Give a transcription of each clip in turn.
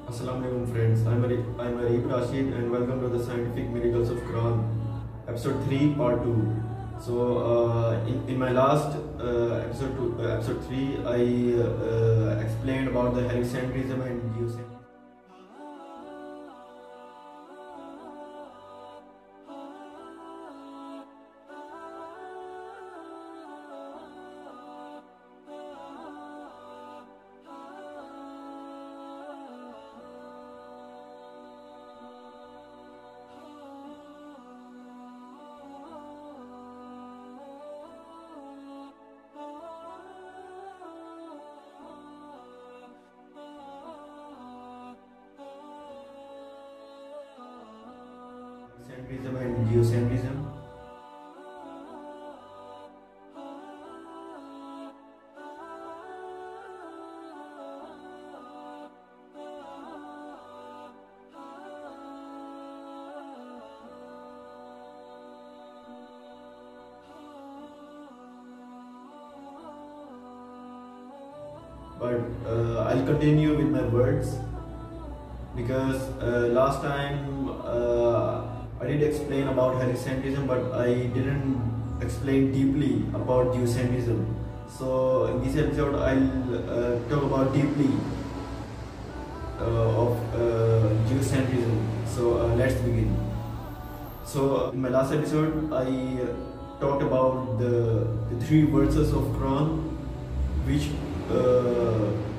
Assalamu alaikum friends, I'm Areeb Rashid and welcome to the Scientific Miracles of Quran, episode 3 part 2. In my last episode 3, I explained about the heliocentrism and geocentrism. Centrism and geocentrism. But I'll continue with my words because last time I did explain about heliocentrism, but I didn't explain deeply about geocentrism. So in this episode, I'll talk about deeply of geocentrism. So let's begin. So in my last episode, I talked about the three verses of Quran which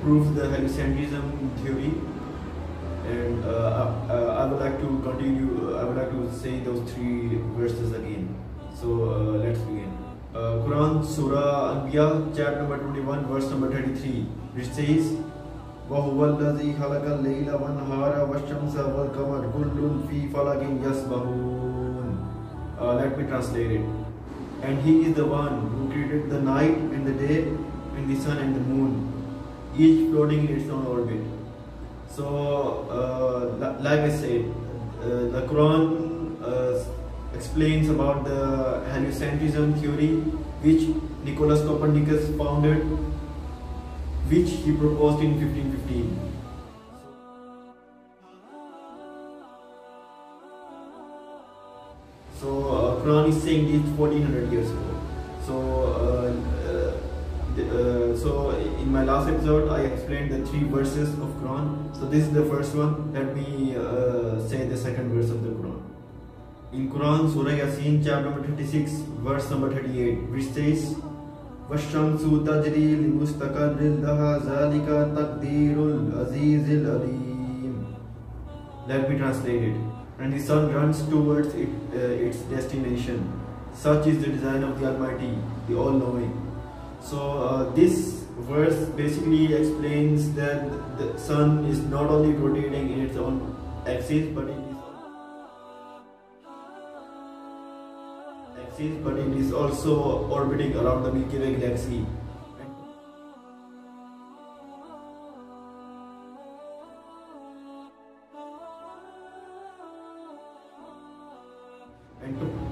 proves the heliocentrism theory. And I would like to continue. I would like to say those three verses again. So let's begin. Quran, Surah Anbiya, chapter number 21, verse number 33, which says, وَهُوَ الَّذِي خَلَقَ اللَّيْلَ وَالنَّهَارَ وَالشَّمْسَ وَالْقَمَرَ كُلٌّ فِي فَلَكٍ يَسْبَحُونَ. Let me translate it. And He is the one who created the night and the day, and the sun and the moon, each floating in its own orbit. So, like I said, the Quran explains about the heliocentrism theory, which Nicholas Copernicus founded, which he proposed in 1515. So, Quran is saying this 1400 years ago. So in my last episode, I explained the three verses of Quran. So this is the first one. Let me say the second verse of the Quran. In Quran, Surah Yasin, chapter number 36, verse number 38, which says, وَالشَّمْسُ تَجْرِي لِمُسْتَقَرٍّ لَهَا ذَلِكَ تَقْدِيرُ الْعَزِيزِ الْعَلِيمِ. Let me translate it. And the sun runs towards its destination. Such is the design of the Almighty, the All-Knowing. So this verse basically explains that the sun is not only rotating in its own axis, but it is also orbiting around the Milky Way Galaxy.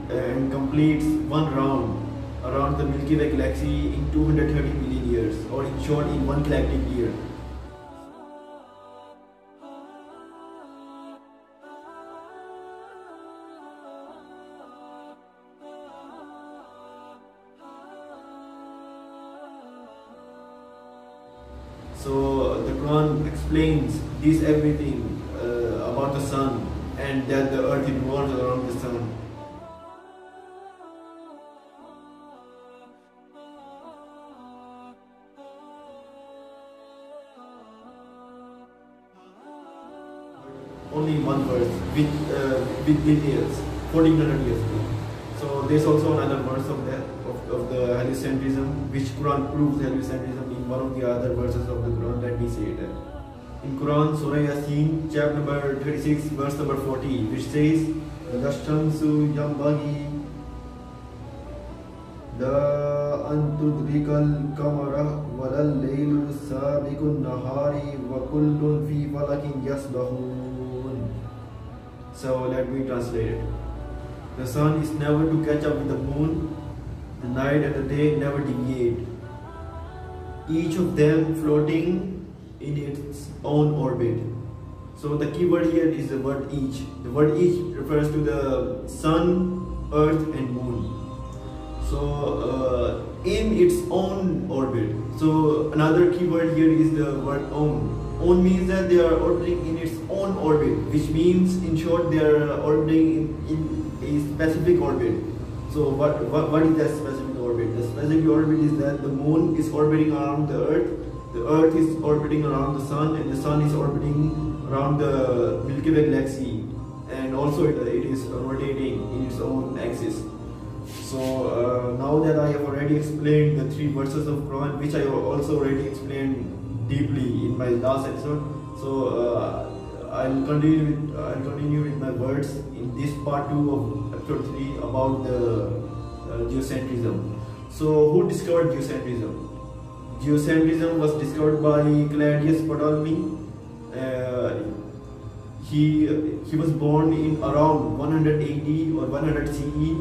And completes one round around the Milky Way Galaxy in 230 million years, or in short, in one galactic year. So the Quran explains this everything about the sun, and that the earth revolves around the sun. Only one verse with details 1400 years ago. So there's also another verse of that of the heliocentrism, which Quran proves heliocentrism in one of the other verses of the Quran. Let me say it. In Quran, Surah Yasin, chapter number 36, verse number 40, which says, وَالشَّمْسُ يَنبَغِي لَا أَن تُدْرِكَ الْقَمَرَ وَلَا اللَّيْلُ سَابِقُ النَّهَارِ وَكُلٌّ فِي فَلَكٍ يَسْبَحُونَ. So let me translate it. The sun is never to catch up with the moon, the night and the day never deviate, each of them floating in its own orbit. So the key word here is the word each. The word each refers to the sun, earth and moon. So in its own orbit. So another key word here is the word own. Own means that they are orbiting in its own orbit, which means in short they are orbiting in a specific orbit. So what is that specific orbit? The specific orbit is that the moon is orbiting around the earth is orbiting around the sun, and the sun is orbiting around the Milky Way Galaxy, and also it is rotating in its own axis. So now that I have already explained the three verses of Quran, which I also already explained deeply in my last episode, so I'll continue with my words in this part 2 of episode 3 about the geocentrism. So who discovered geocentrism? Geocentrism was discovered by Claudius Ptolemy. He was born in around 180 or 100 CE,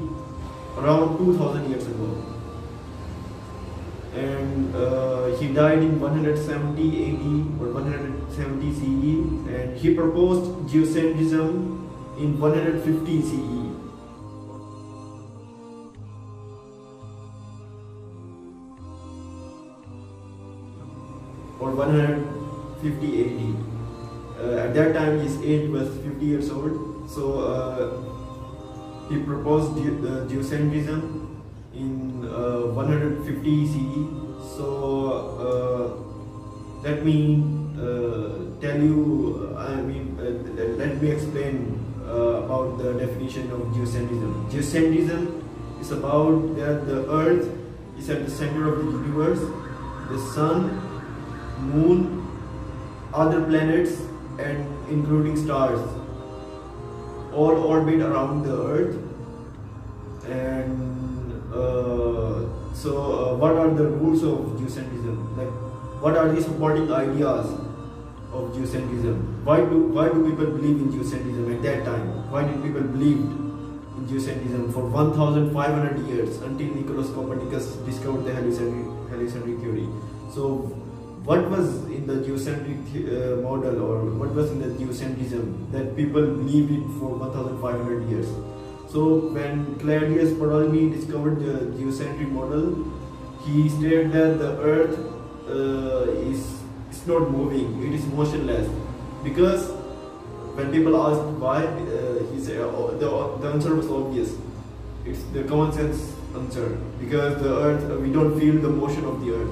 around 2000 years ago, and he died in 170 AD or 170 CE, and he proposed geocentrism in 150 CE. Or 150 AD. At that time his age was 50 years old. So he proposed geocentrism in 150 CE. So let me let me explain about the definition of geocentrism. Geocentrism is about that the earth is at the center of the universe. The sun, moon, other planets and including stars all orbit around the earth. And what are the rules of geocentrism? Like, what are the supporting ideas of geocentrism? Why do people believe in geocentrism at that time? Why did people believe in geocentrism for 1,500 years until Nicholas Copernicus discovered the heliocentric theory? So what was in the geocentric model, or what was in the geocentrism that people believed it for 1,500 years? So when Claudius Ptolemy discovered the geocentric model, he stated that the earth is not moving, it is motionless. Because when people asked why, he said the answer was obvious. It's the common sense answer. Because the earth, we don't feel the motion of the earth.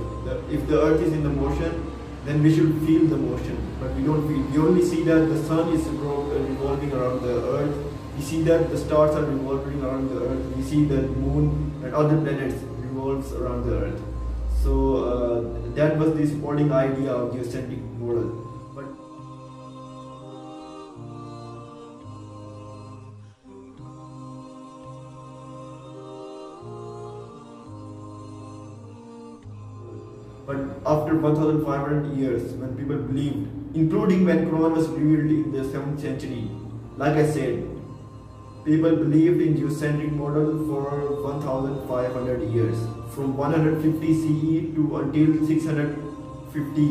If the earth is in the motion, then we should feel the motion, but we don't feel. We only see that the sun is revolving around the earth. We see that the stars are revolving around the earth. We see that moon and other planets revolves around the earth. So that was the supporting idea of geocentric model. But after 1,500 years, when people believed, including when Quran was revealed in the 7th century, like I said, people believed in geocentric model for 1,500 years, from 150 CE to until 650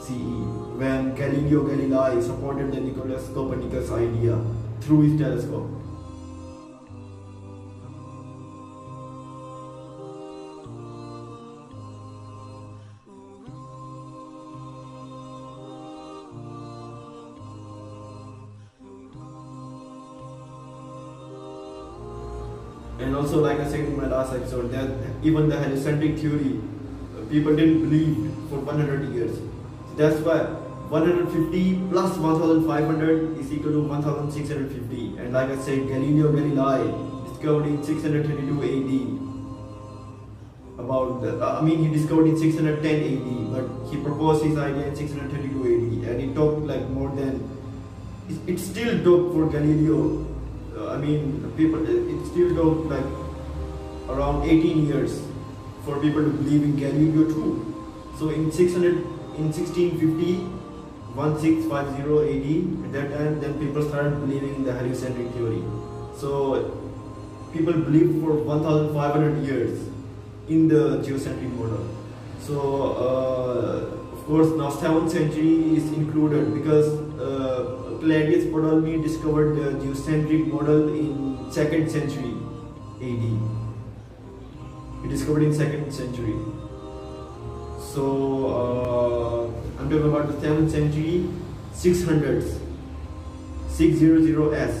CE, when Galileo Galilei supported the Nicholas Copernicus idea through his telescope. And also, like I said in my last episode, that even the heliocentric theory, people didn't believe for 100 years. So that's why 150 plus 1,500 is equal to 1,650. And like I said, Galileo Galilei discovered in 632 AD about the, he discovered in 610 AD, but he proposed his idea in 632 AD, and it took like more than, it still took for Galileo. It still took like around 18 years for people to believe in Galileo too. So in 1650, 1650 AD, at that time, then people started believing in the heliocentric theory. So people believed for 1,500 years in the geocentric model. So of course now 7th century is included, because Claudius Ptolemy discovered the geocentric model in 2nd century AD. He discovered in 2nd century. So I'm talking about the 7th century, 600s, 600s,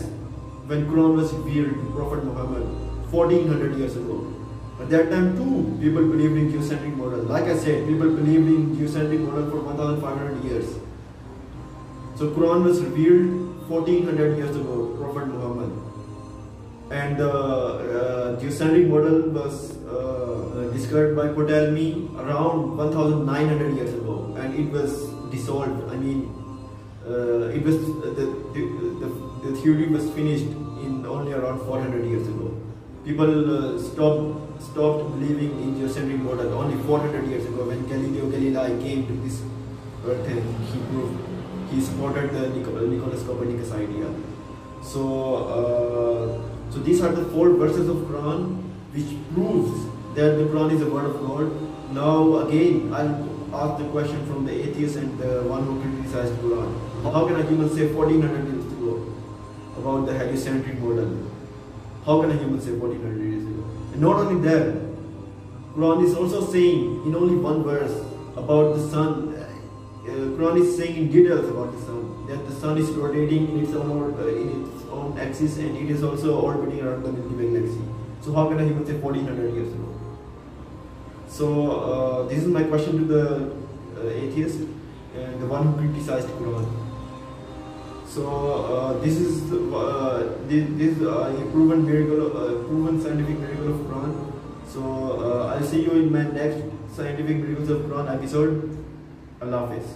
when Quran was revealed to Prophet Muhammad 1400 years ago. At that time too, people believed in geocentric model. Like I said, people believed in geocentric model for 1500 years. So Quran was revealed 1400 years ago, Prophet Muhammad. And the geocentric model was discovered by Ptolemy around 1900 years ago, and it was dissolved. I mean, it was the theory was finished in only around 400 years ago. People stopped believing in geocentric model only 400 years ago, when Galileo Galilei came to this earth and he supported the Nicholas Copernicus idea. So these are the 4 verses of Quran which proves that the Quran is the word of God. Now again, I'll ask the question from the atheist and the one who criticized Quran. How can a human say 1400 years ago about the heliocentric model? How can a human say 1400 years ago? And not only that, Quran is also saying in only one verse about the sun. Quran is saying in details about the sun, that the sun is rotating in its own axis, and it is also orbiting around the Milky Way Galaxy. So how can a human say 1400 years ago? So this is my question to the atheist and the one who criticized Quran. So this is a proven scientific miracle of Quran. So I'll see you in my next scientific miracles of Quran episode. Allah Hafiz.